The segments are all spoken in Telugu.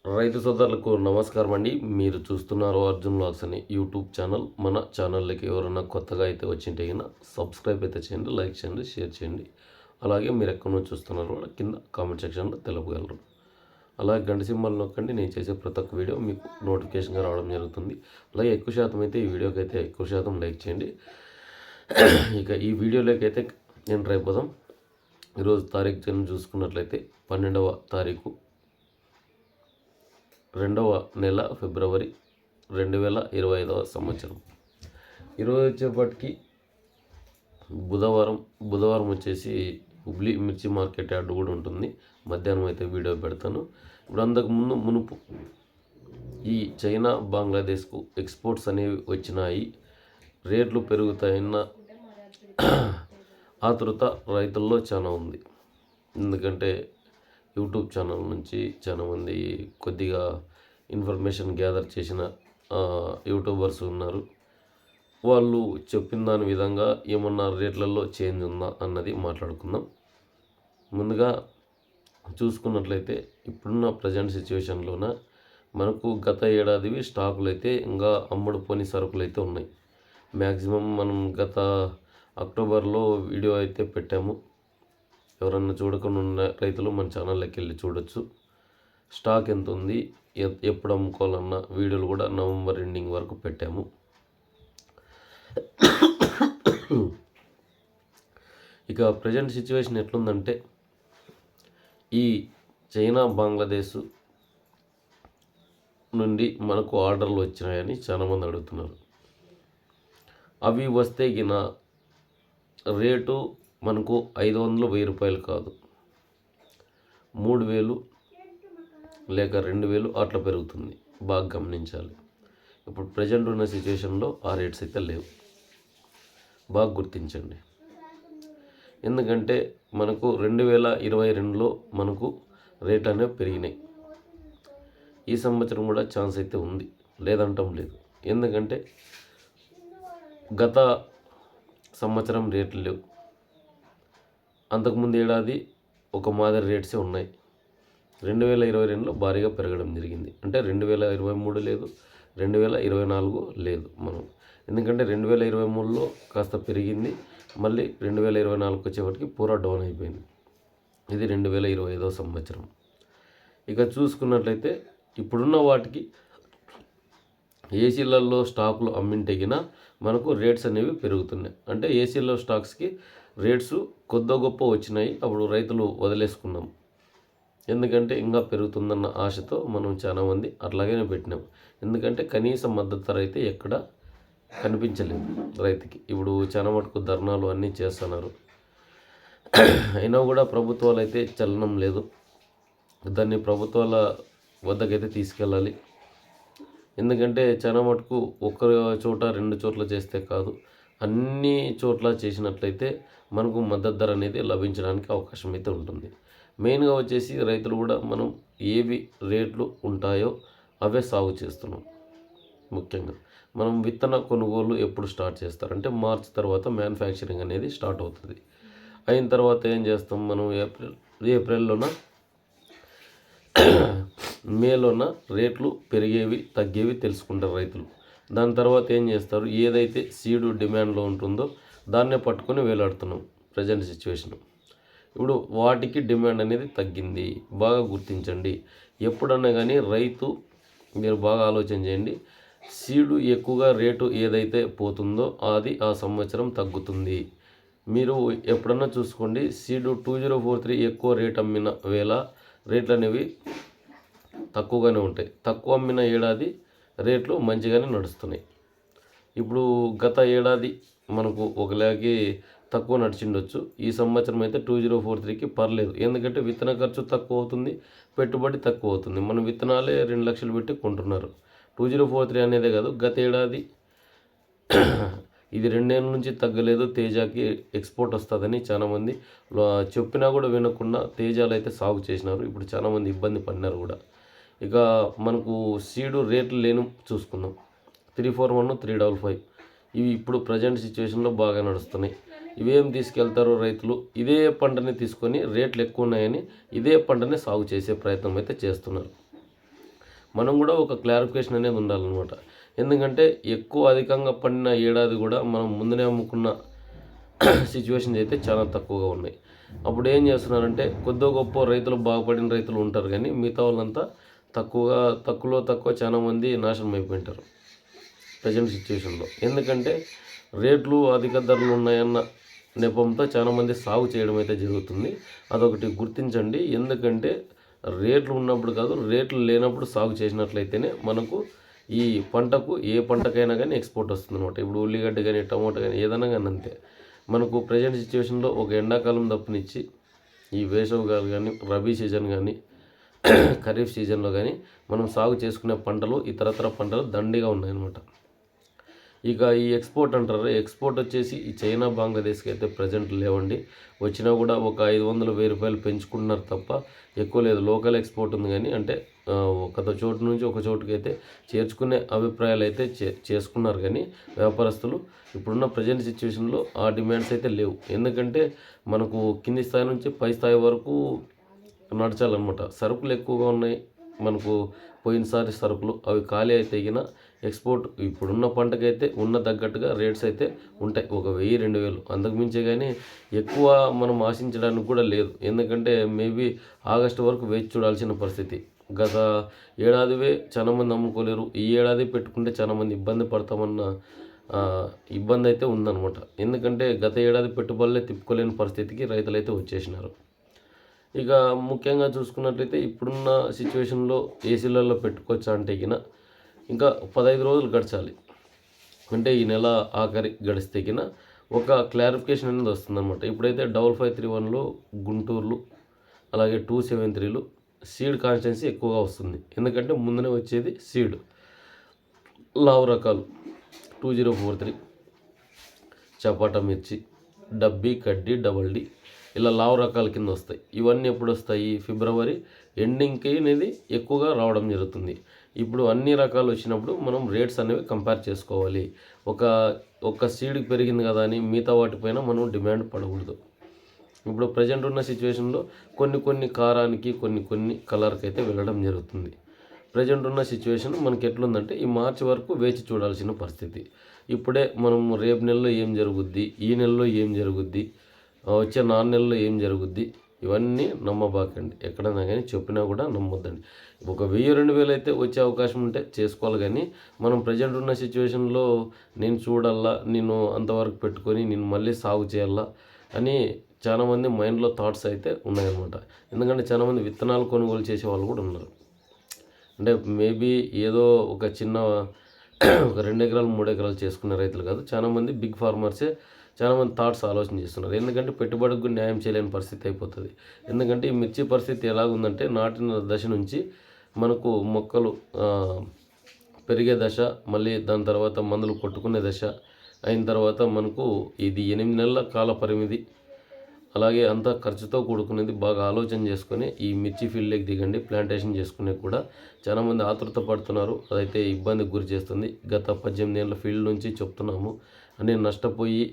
రైతు సోదరులకు నమస్కారం అండి. మీరు చూస్తున్నారు అర్జున్ వ్లాగ్స్ అని యూట్యూబ్ ఛానల్. మన ఛానల్లోకి ఎవరైనా కొత్తగా అయితే వచ్చింటే కన్నా సబ్స్క్రైబ్ అయితే చేయండి, లైక్ చేయండి, షేర్ చేయండి. అలాగే మీరు ఎక్కడి నుంచి చూస్తున్నారు కూడా కింద కామెంట్ సెక్షన్లో తెలుపగలరు. అలాగే గంట సింబల్ నొక్కండి, నేను చేసే ప్రతి ఒక్క వీడియో మీకు నోటిఫికేషన్గా రావడం జరుగుతుంది. అలాగే ఎక్కువ శాతం అయితే ఈ వీడియోకి అయితే ఎక్కువ శాతం లైక్ చేయండి. ఇక ఈ వీడియోలోకి అయితే నేను రేపోదాం. ఈరోజు తారీఖు చూసుకున్నట్లయితే 12వ తారీఖు 2వ నెల ఫిబ్రవరి 2025 సంవత్సరం. ఈరోజు వచ్చేప్పటికి బుధవారం వచ్చేసి హుబ్లీ మిర్చి మార్కెట్ యార్డ్ కూడా ఉంటుంది. మధ్యాహ్నం అయితే వీడియో పెడతాను. ఇప్పుడు అంతకు మునుపు ఈ చైనా బంగ్లాదేశ్కు ఎక్స్పోర్ట్స్ అనేవి వచ్చినాయి. రేట్లు పెరుగుతాయన్న ఆతృత రైతుల్లో చాలా ఉంది. ఎందుకంటే యూట్యూబ్ ఛానల్ నుంచి చాలామంది కొద్దిగా ఇన్ఫర్మేషన్ గ్యాదర్ చేసిన యూట్యూబర్స్ ఉన్నారు. వాళ్ళు చెప్పిన దాని విధంగా ఏమన్నా రేట్లలో చేంజ్ ఉందా అన్నది మాట్లాడుకుందాం. ముందుగా చూసుకున్నట్లయితే ఇప్పుడున్న ప్రజెంట్ సిచ్యువేషన్లోన మనకు గత ఏడాదివి స్టాకులు అయితే ఇంకా అమ్ముడుపోని సరుకులు అయితే ఉన్నాయి. మ్యాక్సిమం మనం గత అక్టోబర్లో వీడియో అయితే పెట్టాము. ఎవరన్నా చూడకుండా ఉన్న రైతులు మన ఛానల్లోకి వెళ్ళి చూడొచ్చు. స్టాక్ ఎంత ఉంది, ఎప్పుడు అమ్ముకోవాలన్న వీడియోలు కూడా నవంబర్ ఎండింగ్ వరకు పెట్టాము. ఇక ప్రజెంట్ సిచ్యువేషన్ ఎట్లుందంటే ఈ చైనా బంగ్లాదేశ్ నుండి మనకు ఆర్డర్లు వచ్చినాయని చాలామంది అడుగుతున్నారు. అవి వస్తే గిన రేటు మనకు 500-1000 రూపాయలు కాదు, 3000 లేక 2000 అట్లా పెరుగుతుంది. బాగా గమనించాలి. ఇప్పుడు ప్రజెంట్ ఉన్న సిచ్యువేషన్లో ఆ రేట్స్ అయితే లేవు. బాగా గుర్తించండి. ఎందుకంటే మనకు 2022లో మనకు రేట్ అనేవి పెరిగినాయి. ఈ సంవత్సరం కూడా ఛాన్స్ అయితే ఉంది, లేదంటాం లేదు. ఎందుకంటే గత సంవత్సరం రేట్లు లేవు. అంతకుముందు ఏడాది ఒక మాదిరి రేట్సే ఉన్నాయి. 2022లో భారీగా పెరగడం జరిగింది. అంటే 2023 లేదు, 2024 లేదు మనం. ఎందుకంటే 2023లో కాస్త పెరిగింది, మళ్ళీ 2024 వచ్చేప్పటికి పూరా డౌన్ అయిపోయింది. ఇది 2025 సంవత్సరం. ఇక చూసుకున్నట్లయితే ఇప్పుడున్న వాటికి ఏసీలలో స్టాకులు అమ్మింటెగిన మనకు రేట్స్ అనేవి పెరుగుతున్నాయి. అంటే ఏసీలో స్టాక్స్కి రేట్స్ కొద్ది గొప్ప వచ్చినాయి. అప్పుడు రైతులు వదిలేసుకున్నాం. ఎందుకంటే ఇంకా పెరుగుతుందన్న ఆశతో మనం చాలామంది అట్లాగే పెట్టినాం. ఎందుకంటే కనీస మద్దతు ధర అయితే ఎక్కడ కనిపించలేదు రైతుకి. ఇప్పుడు చాలా మటుకు ధర్నాలు అన్నీ చేస్తున్నారు. అయినా కూడా ప్రభుత్వాలు అయితే చలనం లేదు. దాన్ని ప్రభుత్వాల వద్దకైతే తీసుకెళ్ళాలి. ఎందుకంటే చాలా మటుకు ఒక్క చోట 2 చోట్ల చేస్తే కాదు, అన్ని చోట్ల చేసినట్లయితే మనకు మద్దతు ధర అనేది లభించడానికి అవకాశం అయితే ఉంటుంది. మెయిన్గా వచ్చేసి రైతులు కూడా మనం ఏవి రేట్లు ఉంటాయో అవే సాగు చేస్తున్నాం. ముఖ్యంగా మనం విత్తన కొనుగోలు ఎప్పుడు స్టార్ట్ చేస్తారంటే మార్చ్ తర్వాత మ్యానుఫ్యాక్చరింగ్ అనేది స్టార్ట్ అవుతుంది. అయిన తర్వాత ఏం చేస్తాం మనం ఏప్రిల్లోన మేలోన రేట్లు పెరిగేవి తగ్గేవి తెలుసుకుంటారు రైతులు. దాని తర్వాత ఏం చేస్తారు, ఏదైతే సీడు డిమాండ్లో ఉంటుందో దాన్నే పట్టుకొని వేలాడుతున్నాం ప్రజెంట్ సిచ్యువేషన్. ఇప్పుడు వాటికి డిమాండ్ అనేది తగ్గింది. బాగా గుర్తించండి. ఎప్పుడన్నా కానీ రైతు మీరు బాగా ఆలోచన చేయండి. సీడు ఎక్కువగా రేటు ఏదైతే పోతుందో అది ఆ సంవత్సరం తగ్గుతుంది. మీరు ఎప్పుడన్నా చూసుకోండి, సీడు 2043 ఎక్కువ రేట్ అమ్మిన వేళ రేట్లు అనేవి తక్కువగానే ఉంటాయి. తక్కువ అమ్మిన ఏడాది రేట్లు మంచిగానే నడుస్తున్నాయి. ఇప్పుడు గత ఏడాది మనకు ఒకలాగే తక్కువ నడిచిండొచ్చు. ఈ సంవత్సరం అయితే 2043కి పర్లేదు. ఎందుకంటే విత్తన ఖర్చు తక్కువ అవుతుంది, పెట్టుబడి తక్కువ అవుతుంది. మనం విత్తనాలే 2 లక్షలు పెట్టి కొంటున్నారు. 2043 అనేదే కాదు, గత ఏడాది ఇది 2 ఏళ్ళ నుంచి తగ్గలేదు. తేజాకి ఎక్స్పోర్ట్ వస్తుందని చాలామంది చెప్పినా కూడా వినకుండా తేజాలు అయితే సాగు చేసినారు. ఇప్పుడు చాలామంది ఇబ్బంది పడినారు కూడా. ఇక మనకు సీడు రేట్లు లేను చూసుకుందాం. 341, 355 ఇవి ఇప్పుడు ప్రజెంట్ సిచ్యువేషన్లో బాగా నడుస్తున్నాయి. ఇవేం తీసుకెళ్తారు రైతులు, ఇదే పంటని తీసుకొని రేట్లు ఎక్కువ ఉన్నాయని ఇదే పంటని సాగు చేసే ప్రయత్నం అయితే చేస్తున్నారు. మనం కూడా ఒక క్లారిఫికేషన్ అనేది ఉండాలన్నమాట. ఎందుకంటే ఎక్కువ అధికంగా పండిన ఏడాది కూడా మనం ముందునే అమ్ముకున్న సిచ్యువేషన్స్ అయితే చాలా తక్కువగా ఉన్నాయి. అప్పుడు ఏం చేస్తున్నారంటే కొద్దో గొప్ప రైతులు బాగుపడిన రైతులు ఉంటారు, కానీ మిగతా వాళ్ళంతా తక్కువలో తక్కువ చాలామంది నాశనం అయిపోయింటారు ప్రజెంట్ సిచ్యువేషన్లో. ఎందుకంటే రేట్లు అధిక ధరలు ఉన్నాయన్న నెపంతో చాలామంది సాగు చేయడం అయితే జరుగుతుంది. అదొకటి గుర్తించండి. ఎందుకంటే రేట్లు ఉన్నప్పుడు కాదు, రేట్లు లేనప్పుడు సాగు చేసినట్లయితేనే మనకు ఈ పంటకు ఏ పంటకైనా కానీ ఎక్స్పోర్ట్ వస్తుంది అనమాట. ఇప్పుడు ఉల్లిగడ్డ కానీ టమాటో కానీ ఏదైనా కానీ అంతే. మనకు ప్రజెంట్ సిచ్యువేషన్లో ఒక ఎండాకాలం తప్పనిచ్చి ఈ వేసవికాలం కానీ రబీ సీజన్ కానీ ఖరీఫ్ సీజన్లో కానీ మనం సాగు చేసుకునే పంటలు ఇతరతర పంటలు దండిగా ఉన్నాయన్నమాట. ఇక ఈ ఎక్స్పోర్ట్ అంటారు, ఎక్స్పోర్ట్ వచ్చేసి ఈ చైనా బంగ్లాదేశ్కి అయితే ప్రజెంట్ లేవండి. వచ్చినా కూడా ఒక 500-1000 రూపాయలు పెంచుకుంటున్నారు తప్ప ఎక్కువ లేదు. లోకల్ ఎక్స్పోర్ట్ ఉంది, కానీ అంటే ఒక చోటు నుంచి ఒక చోటుకి అయితే చేర్చుకునే అభిప్రాయాలు అయితే చేసుకున్నారు, కానీ వ్యాపారస్తులు ఇప్పుడున్న ప్రజెంట్ సిచ్యువేషన్లో ఆ డిమాండ్స్ అయితే లేవు. ఎందుకంటే మనకు కింది స్థాయి నుంచి పై స్థాయి వరకు నడచాలన్నమాట. సరుకులు ఎక్కువగా ఉన్నాయి మనకు. పోయినసారి సరుకులు అవి ఖాళీ అయితే గిన ఎక్స్పోర్ట్ ఇప్పుడున్న పంటకైతే ఉన్న తగ్గట్టుగా రేట్స్ అయితే ఉంటాయి. ఒక 1000-2000 అంతకు మించే కానీ ఎక్కువ మనం ఆశించడానికి కూడా లేదు. ఎందుకంటే మేబీ ఆగస్టు వరకు వేచి చూడాల్సిన పరిస్థితి. గత ఏడాదివే చాలామంది అమ్ముకోలేరు, ఈ ఏడాది పెట్టుకుంటే చాలామంది ఇబ్బంది పడతామన్న ఇబ్బంది అయితే ఉందన్నమాట. ఎందుకంటే గత ఏడాది పెట్టుబడులే తిప్పుకోలేని పరిస్థితికి రైతులైతే వచ్చేసినారు. ఇక ముఖ్యంగా చూసుకున్నట్లయితే ఇప్పుడున్న సిచ్యువేషన్లో ఏసీలలో పెట్టుకోవచ్చా అంటే గిన ఇంకా 15 రోజులు గడచాలి. అంటే ఈ నెల ఆఖరి గడిస్తే గిన ఒక క్లారిఫికేషన్ అనేది వస్తుందన్నమాట. ఇప్పుడైతే 5531లో గుంటూరులో అలాగే 273లో సీడ్ కాన్స్టెన్సీ ఎక్కువగా వస్తుంది. ఎందుకంటే ముందునే వచ్చేది సీడ్ లావు రకాలు 2043, చపాటా మిర్చి, డబ్బీ, కడ్డీ, డబల్ డి ఇలా లావు రకాల కింద వస్తాయి. ఇవన్నీ ఎప్పుడు వస్తాయి? ఫిబ్రవరి ఎండింగ్కి అనేది ఎక్కువగా రావడం జరుగుతుంది. ఇప్పుడు అన్ని రకాలు వచ్చినప్పుడు మనం రేట్స్ అనేవి కంపేర్ చేసుకోవాలి. ఒక సీడ్కి పెరిగింది కదా అని మిగతా వాటిపైన మనం డిమాండ్ పడకూడదు. ఇప్పుడు ప్రజెంట్ ఉన్న సిచ్యువేషన్లో కొన్ని కారానికి కొన్ని కలర్కి అయితే వెళ్ళడం జరుగుతుంది. ప్రజెంట్ ఉన్న సిచ్యువేషన్ మనకి ఎట్లుందంటే ఈ మార్చి వరకు వేచి చూడాల్సిన పరిస్థితి. ఇప్పుడే మనం రేపు నెలలో ఏం జరుగుద్ది, ఈ నెలలో ఏం జరుగుద్ది, వచ్చే 4 నెలల్లో ఏం జరుగుద్ది, ఇవన్నీ నమ్మబాకండి. ఎక్కడైనా కానీ చెప్పినా కూడా నమ్మొద్దండి. ఒక 1000-2000 అయితే వచ్చే అవకాశం ఉంటే చేసుకోవాలి, కానీ మనం ప్రజెంట్ ఉన్న సిచ్యువేషన్లో నేను చూడాలా, నేను అంతవరకు పెట్టుకొని నేను మళ్ళీ సాగు చేయాలా అని చాలామంది మైండ్లో థాట్స్ అయితే ఉన్నాయన్నమాట. ఎందుకంటే చాలామంది విత్తనాలు కొనుగోలు చేసే వాళ్ళు కూడా ఉన్నారు. అంటే మేబీ ఏదో ఒక చిన్న ఒక 2 ఎకరాలు 3 ఎకరాలు చేసుకునే రైతులు కాదు, చాలామంది బిగ్ ఫార్మర్సే చాలామంది థాట్స్ ఆలోచన చేస్తున్నారు. ఎందుకంటే పెట్టుబడికి కూడా న్యాయం చేయలేని పరిస్థితి అయిపోతుంది. ఎందుకంటే ఈ మిర్చి పరిస్థితి ఎలాగుందంటే నాటిన దశ నుంచి మనకు మొక్కలు పెరిగే దశ, మళ్ళీ దాని తర్వాత మందులు కొట్టుకునే దశ అయిన తర్వాత మనకు ఇది 8 నెలల కాల పరిమితి, అలాగే అంతా ఖర్చుతో కూడుకునేది. బాగా ఆలోచన చేసుకొని ఈ మిర్చి ఫీల్డ్లోకి దిగండి. ప్లాంటేషన్ చేసుకునే కూడా చాలామంది ఆతృత పడుతున్నారు, అదైతే ఇబ్బందికి గురి చేస్తుంది. గత 18 ఏళ్ళ ఫీల్డ్ నుంచి చెప్తున్నాము అని నష్టపోయి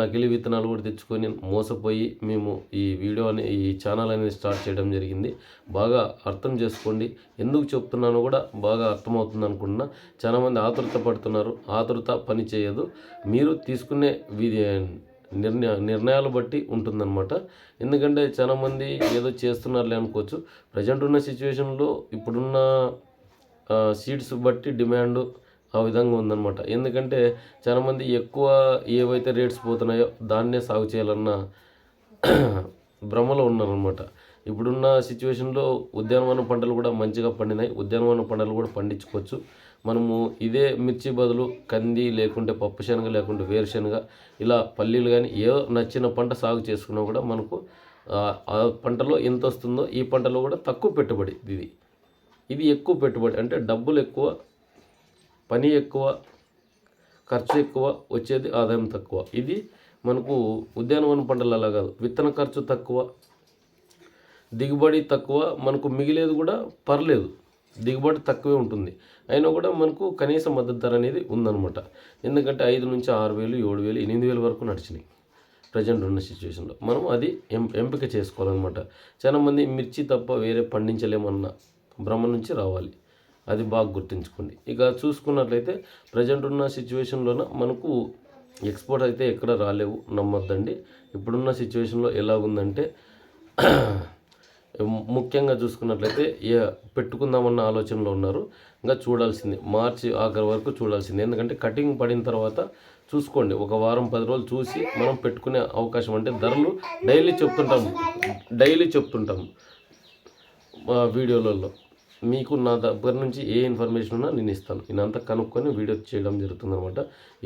నకిలీ విత్తనాలు కూడా తెచ్చుకొని మోసపోయి మేము ఈ ఛానల్ అనేది స్టార్ట్ చేయడం జరిగింది. బాగా అర్థం చేసుకోండి. ఎందుకు చెప్తున్నానో కూడా బాగా అర్థమవుతుంది అనుకుంటున్నా. చాలామంది ఆతృత పడుతున్నారు, ఆతృత పని చేయదు. మీరు తీసుకునే నిర్ణయాలు బట్టి ఉంటుందన్నమాట. ఎందుకంటే చాలామంది ఏదో చేస్తున్నారులే అనుకోవచ్చు. ప్రజెంట్ ఉన్న సిచ్యువేషన్లో ఇప్పుడున్న సీడ్స్ బట్టి డిమాండ్ ఆ విధంగా ఉందన్నమాట. ఎందుకంటే చాలామంది ఎక్కువ ఏవైతే రేట్స్ పోతున్నాయో దాన్నే సాగు చేయాలన్న భ్రమలో ఉన్నారనమాట. ఇప్పుడున్న సిచ్యువేషన్లో ఉద్యానవన పంటలు కూడా మంచిగా పండినాయి. ఉద్యానవన పంటలు కూడా పండించుకోవచ్చు. మనము ఇదే మిర్చి బదులు కంది లేకుంటే పప్పు శనగ లేకుంటే వేరుశనగ ఇలా పల్లీలు కానీ ఏదో నచ్చిన పంట సాగు చేసుకున్నా కూడా మనకు ఆ పంటలో ఎంత వస్తుందో ఈ పంటలో కూడా తక్కువ పెట్టుబడి. ఇది ఎక్కువ పెట్టుబడి, అంటే డబ్బులు ఎక్కువ, పని ఎక్కువ, ఖర్చు ఎక్కువ, వచ్చేది ఆదాయం తక్కువ. ఇది మనకు ఉద్యానవన పంటలు అలా కాదు. విత్తన ఖర్చు తక్కువ, దిగుబడి తక్కువ, మనకు మిగిలేదు కూడా పర్లేదు, దిగుబడి తక్కువే ఉంటుంది. అయినా కూడా మనకు కనీస మద్దతు ధర అనేది ఉందన్నమాట. ఎందుకంటే 5 నుంచి 6,000, 7,000, 8,000 వరకు నడిచినాయి ప్రజెంట్ ఉన్న సిచ్యువేషన్లో. మనం అది ఎంపిక చేసుకోవాలన్నమాట. చాలామంది మిర్చి తప్ప వేరే పండించలేమన్న భ్రమ నుంచి రావాలి. అది బాగా గుర్తుంచుకోండి. ఇక చూసుకున్నట్లయితే ప్రజెంట్ ఉన్న సిచ్యువేషన్లోన మనకు ఎక్స్పోర్ట్ అయితే ఎక్కడ రాలేవు, నమ్మొద్దండి. ఇప్పుడున్న సిచ్యువేషన్లో ఎలాగుందంటే ముఖ్యంగా చూసుకున్నట్లయితే పెట్టుకుందామన్న ఆలోచనలో ఉన్నారు. ఇంకా చూడాల్సింది మార్చి ఆఖరి వరకు చూడాల్సింది. ఎందుకంటే కటింగ్ పడిన తర్వాత చూసుకోండి, ఒక వారం 10 రోజులు చూసి మనం పెట్టుకునే అవకాశం. అంటే ధరలు డైలీ చెప్తుంటాము వీడియోలలో. మీకు నా దగ్గర నుంచి ఏ ఇన్ఫర్మేషన్ ఉన్నా నేను ఇస్తాను. నేనంతా కనుక్కొని వీడియో చేయడం జరుగుతుందన్నమాట.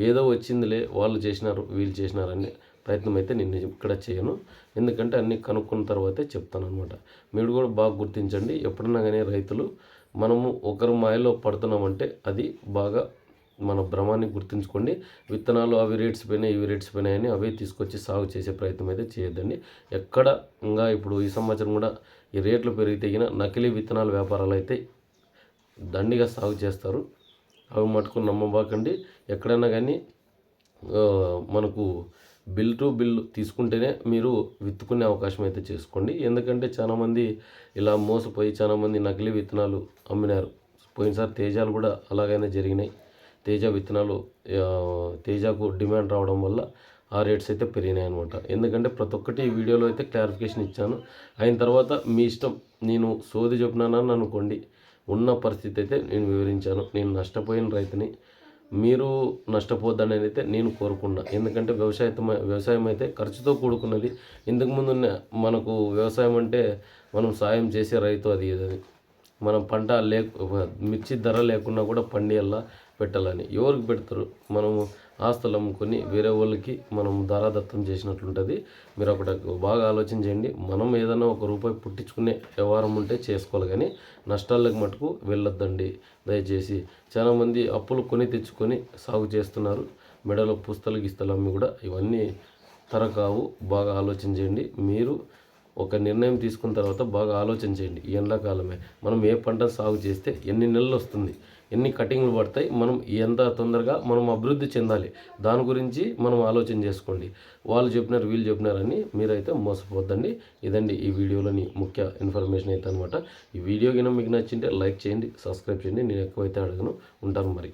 ఏదో వచ్చిందిలే వాళ్ళు చేసినారు వీళ్ళు చేసినారని ప్రయత్నం అయితే నేను ఇక్కడ చేయను. ఎందుకంటే అన్నీ కనుక్కున్న తర్వాతే చెప్తాను అనమాట. మీరు కూడా బాగా గుర్తించండి. ఎప్పుడన్నా కానీ రైతులు మనము ఒకరు మాయలో పడుతున్నామంటే అది బాగా మన భ్రమాన్ని గుర్తుంచుకోండి. విత్తనాలు అవి రేట్స్ పోయినాయి ఇవి రేట్స్ పోయినాయని అవే తీసుకొచ్చి సాగు చేసే ప్రయత్నం అయితే చేయొద్దండి. ఎక్కడ ఇంకా ఇప్పుడు ఈ సంవత్సరం కూడా ఈ రేట్లు పెరిగితే నకిలీ విత్తనాల వ్యాపారాలు అయితే దండిగా సాగు చేస్తారు. అవి మటుకు నమ్మబాకండి. ఎక్కడైనా కానీ మనకు బిల్ టు బిల్ తీసుకుంటేనే మీరు విత్తుకునే అవకాశం అయితే చేసుకోండి. ఎందుకంటే చాలామంది ఇలా మోసపోయి చాలామంది నకిలీ విత్తనాలు అమ్మినారు. పోయినసారి తేజాలు కూడా అలాగైనా జరిగినాయి. తేజ విత్తనాలు తేజకు డిమాండ్ రావడం వల్ల ఆ రేట్స్ అయితే పెరిగినాయి అనమాట. ఎందుకంటే ప్రతి ఒక్కటి ఈ వీడియోలో అయితే క్లారిఫికేషన్ ఇచ్చాను. అయిన తర్వాత మీ ఇష్టం, నేను సోది చెప్పినానని అనుకోండి. ఉన్న పరిస్థితి అయితే నేను వివరించాను. నేను నష్టపోయిన రైతుని, మీరు నష్టపోద్దని అయితే నేను కోరుకున్నా. ఎందుకంటే వ్యవసాయం అయితే ఖర్చుతో కూడుకున్నది. ఇంతకుముందు మనకు వ్యవసాయం అంటే మనం సాయం చేసే రైతు అది ఇది. మనం పంట మిర్చి ధర లేకున్నా కూడా పండియల్లా పెట్టాలని ఎవరికి పెడతారు? మనము ఆస్తులు అమ్ముకొని వేరే వాళ్ళకి మనం దారాదత్తం చేసినట్లుంటుంది. మీరు ఒకటి బాగా ఆలోచన చేయండి. మనం ఏదైనా ₹1 పుట్టించుకునే వ్యవహారం ఉంటే చేసుకోవాలి, కానీ నష్టాలకు మటుకు వెళ్ళొద్దండి దయచేసి. చాలామంది అప్పులు కొని తెచ్చుకొని సాగు చేస్తున్నారు. మెడలో పుస్తలు గిస్తలు అమ్మి కూడా ఇవన్నీ తరకావు. బాగా ఆలోచన చేయండి. మీరు ఒక నిర్ణయం తీసుకున్న తర్వాత బాగా ఆలోచన చేయండి. ఈ ఎండాకాలమే మనం ఏ పంట సాగు చేస్తే ఎన్ని నెలలు వస్తుంది, ఎన్ని కటింగ్లు పడతాయి, మనం ఎంత తొందరగా మనం అభివృద్ధి చెందాలి, దాని గురించి మనం ఆలోచన చేసుకోండి. వాళ్ళు చెప్పినారు వీళ్ళు చెప్పినారని మీరైతే మోసపోద్దండి. ఇదండి ఈ వీడియోలోని ముఖ్య ఇన్ఫర్మేషన్ అయితే అనమాట. ఈ వీడియో కింద మీకు నచ్చింటే లైక్ చేయండి, సబ్స్క్రైబ్ చేయండి. నేను ఎక్కువైతే అడగను. ఉంటాను మరి.